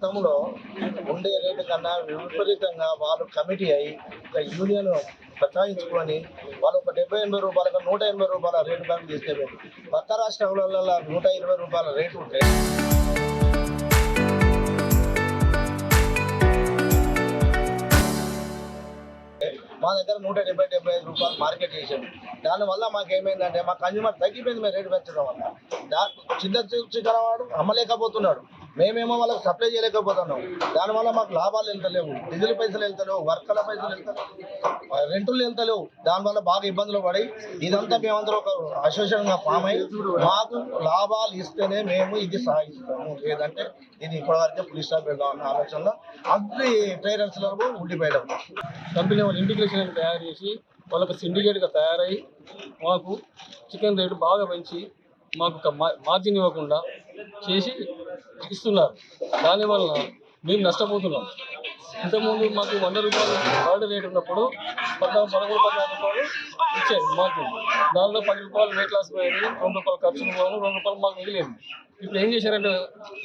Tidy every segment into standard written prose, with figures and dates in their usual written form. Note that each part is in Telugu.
గతంలో ఉండే రేటు కన్నా విపరీతంగా వాళ్ళు కమిటీ అయ్యి ఒక యూనియన్ బచాయించుకొని వాళ్ళు ఒక 70-80 రూపాయలకు 180 రూపాయల రేటు బ్యాంక్ తీసుకెళ్ళారు. పక్క రాష్ట్రాలలో 120 రూపాయల రేటు ఉంటే మా దగ్గర 170-75 రూపాయలు మార్కెట్ చేసాము. దానివల్ల మాకేమైందంటే మా కన్జ్యూమర్ తగ్గిపోయింది. మేము రేటు పెంచడం వల్ల చిన్న చిన్నవాడు అమ్మలేకపోతున్నాడు, మేమేమో వాళ్ళకి సప్లై చేయలేకపోతున్నాం. దానివల్ల మాకు లాభాలు వెళ్తలేవు, డీజిల్ పైసలు వెళ్తలేవు, వర్కర్ల పైసలు వెళ్తలేవు, రెంటులు వెళ్తలేవు. దానివల్ల బాగా ఇబ్బందులు పడి ఇదంతా మేమందరూ ఒక అసోసియేషన్గా ఫామ్ అయ్యి మాకు లాభాలు ఇస్తేనే మేము ఇది సాగిస్తాము, లేదంటే ఇది ఇప్పటివరకే పులిస్ స్టాప్ పెడదామన్న ఆలోచనలో అగ్రి ట్రేడర్స్లో ఉండిపోయాం. కంపెనీ వాళ్ళు ఇంటిగ్రేషన్ తయారు చేసి వాళ్ళకు సిండికేట్గా తయారై మాకు చికెన్ రేటు బాగా పెంచి మాకు మార్జిన్ ఇవ్వకుండా చేసి ఇస్తున్నారు. దానివల్ల మేము నష్టపోతున్నాం. ఇంతకుముందు మాకు 100 రూపాయలు ఆర్డర్ రేట్ ఉన్నప్పుడు 13-14 రూపాయలు ఇచ్చేది మాకు. దానిలో 10 రూపాయలు వెయిట్ లాస్ పోయేది, 2 రూపాయలు ఖర్చులు పోను, 2 రూపాయలు మాకు మిగిలేదు. ఇప్పుడు ఏం చేశారంటే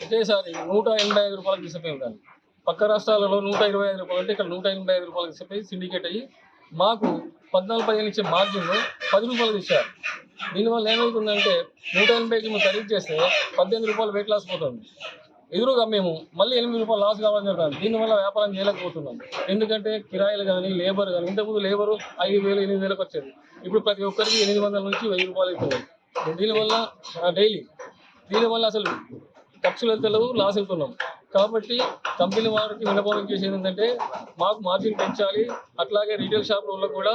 ఒకేసారి 185 రూపాయలకు తీసుకుపోయింది. దాన్ని పక్క రాష్ట్రాలలో 125 రూపాయలు అంటే ఇక్కడ 185 రూపాయలకు తీసుకుపోయి సిండికేట్ అయ్యి మాకు 14-15 ఇచ్చే మార్జిన్ 10 రూపాయలు ఇచ్చారు. దీనివల్ల ఏమవుతుందంటే 180కి మేము ఖరీదు చేస్తే 18 రూపాయలు వెయిట్ లాస్ పోతుంది. ఎదురుగా మేము మళ్ళీ 8 రూపాయలు లాస్ కావాలని చెప్తాను. దీనివల్ల వ్యాపారం చేయలేకపోతున్నాం. ఎందుకంటే కిరాయిలు కానీ లేబర్ కానీ, ఇంతకుముందు లేబరు 5,000-8,000 వచ్చేది. ఇప్పుడు ప్రతి ఒక్కరికి 800 నుంచి 1000 రూపాయలు అవుతుంది. దీనివల్ల డైలీ దీనివల్ల అసలు ఖర్చులు వెళ్తలేవు, లాస్ వెళ్తున్నాం. కాబట్టి కంపెనీ వారికి విన్నపం చేసేది ఏంటంటే మాకు మార్జిన్ పెంచాలి, అట్లాగే రీటైల్ షాపులలో కూడా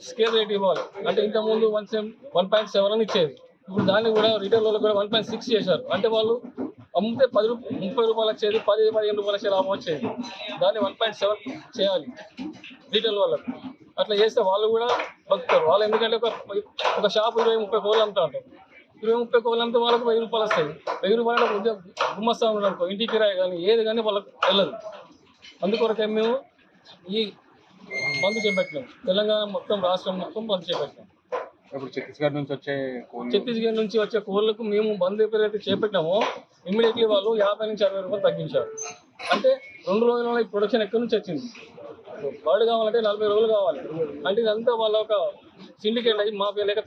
స్కేల్ రేట్ ఇవ్వాలి. అంటే ఇంతకుముందు 1.7 అని ఇచ్చేది, ఇప్పుడు దాన్ని కూడా రీటైల్ వాళ్ళకి కూడా 1.6 చేశారు. అంటే వాళ్ళు అమ్మితే 30 రూపాయలు వచ్చేది 10-15 రూపాయలు వచ్చే లాభం వచ్చేది. దాన్ని 1.7 చేయాలి రీటైల్ వాళ్ళకు. అట్లా చేస్తే వాళ్ళు కూడా బతుకుతారు. వాళ్ళు ఎందుకంటే ఒక షాపు 20-30 కోళ్ళు అమ్ముతా ఉంటారు. 20-30 కోళ్ళు అమ్మితే వాళ్ళకు 1000 రూపాయలు వస్తాయి. 1000 రూపాయలు గుమ్మస్తా ఉన్నారు అనుకో, ఇంటి కిరాయి కానీ ఏది కానీ వాళ్ళకు వెళ్ళదు. అందుకొరకే మేము ఈ బంద్ చేపట్టినాం. తెలంగాణ మొత్తం, రాష్ట్రం మొత్తం బంద్ చేపట్టినాం. ఇప్పుడు ఛత్తీస్గఢ్ నుంచి వచ్చే కోళ్ళకు మేము బంద్ ఎప్పుడైతే చేపట్టినామో ఇమ్మీడియట్లీ వాళ్ళు 50 నుంచి 60 రూపాయలు తగ్గించారు. అంటే 2 రోజుల ఈ ప్రొడక్షన్ ఎక్కడి నుంచి వచ్చింది? బర్డ్ కావాలంటే 40 రోజులు కావాలి. అంటే ఇదంతా వాళ్ళ ఒక సిండికేట్ అయ్యి మాఫియా లేక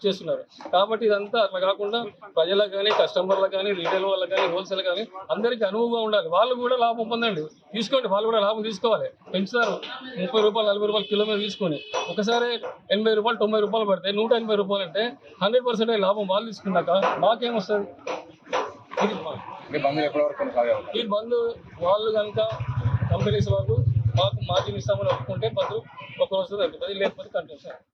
చేస్తున్నారు. కాబట్టి ఇదంతా అట్లా కాకుండా ప్రజలకు కానీ, కస్టమర్లకు కానీ, రీటైల్ వాళ్ళకి కానీ, హోల్సేల్ కానీ అందరికీ అనువుగా ఉండాలి. వాళ్ళు కూడా లాభం పొందండి, తీసుకోండి. వాళ్ళు కూడా లాభం తీసుకోవాలి. పెంచుతారు 30 రూపాయలు 40 రూపాయలు కిలో మీద తీసుకొని ఒకసారి 80 రూపాయలు 90 రూపాయలు పడితే 180 రూపాయలు అంటే 100% లాభం వాళ్ళు తీసుకున్నాక మాకేమొస్తుంది? ఈ బంద్ వాళ్ళు కనుక కంపెనీస్ వాళ్ళు మాకు మార్జిన్ ఇస్తామని ఒప్పుకుంటే బంద్ ఒక రోజు తగ్గుతుంది, లేకపోతే కంటిన్యూ.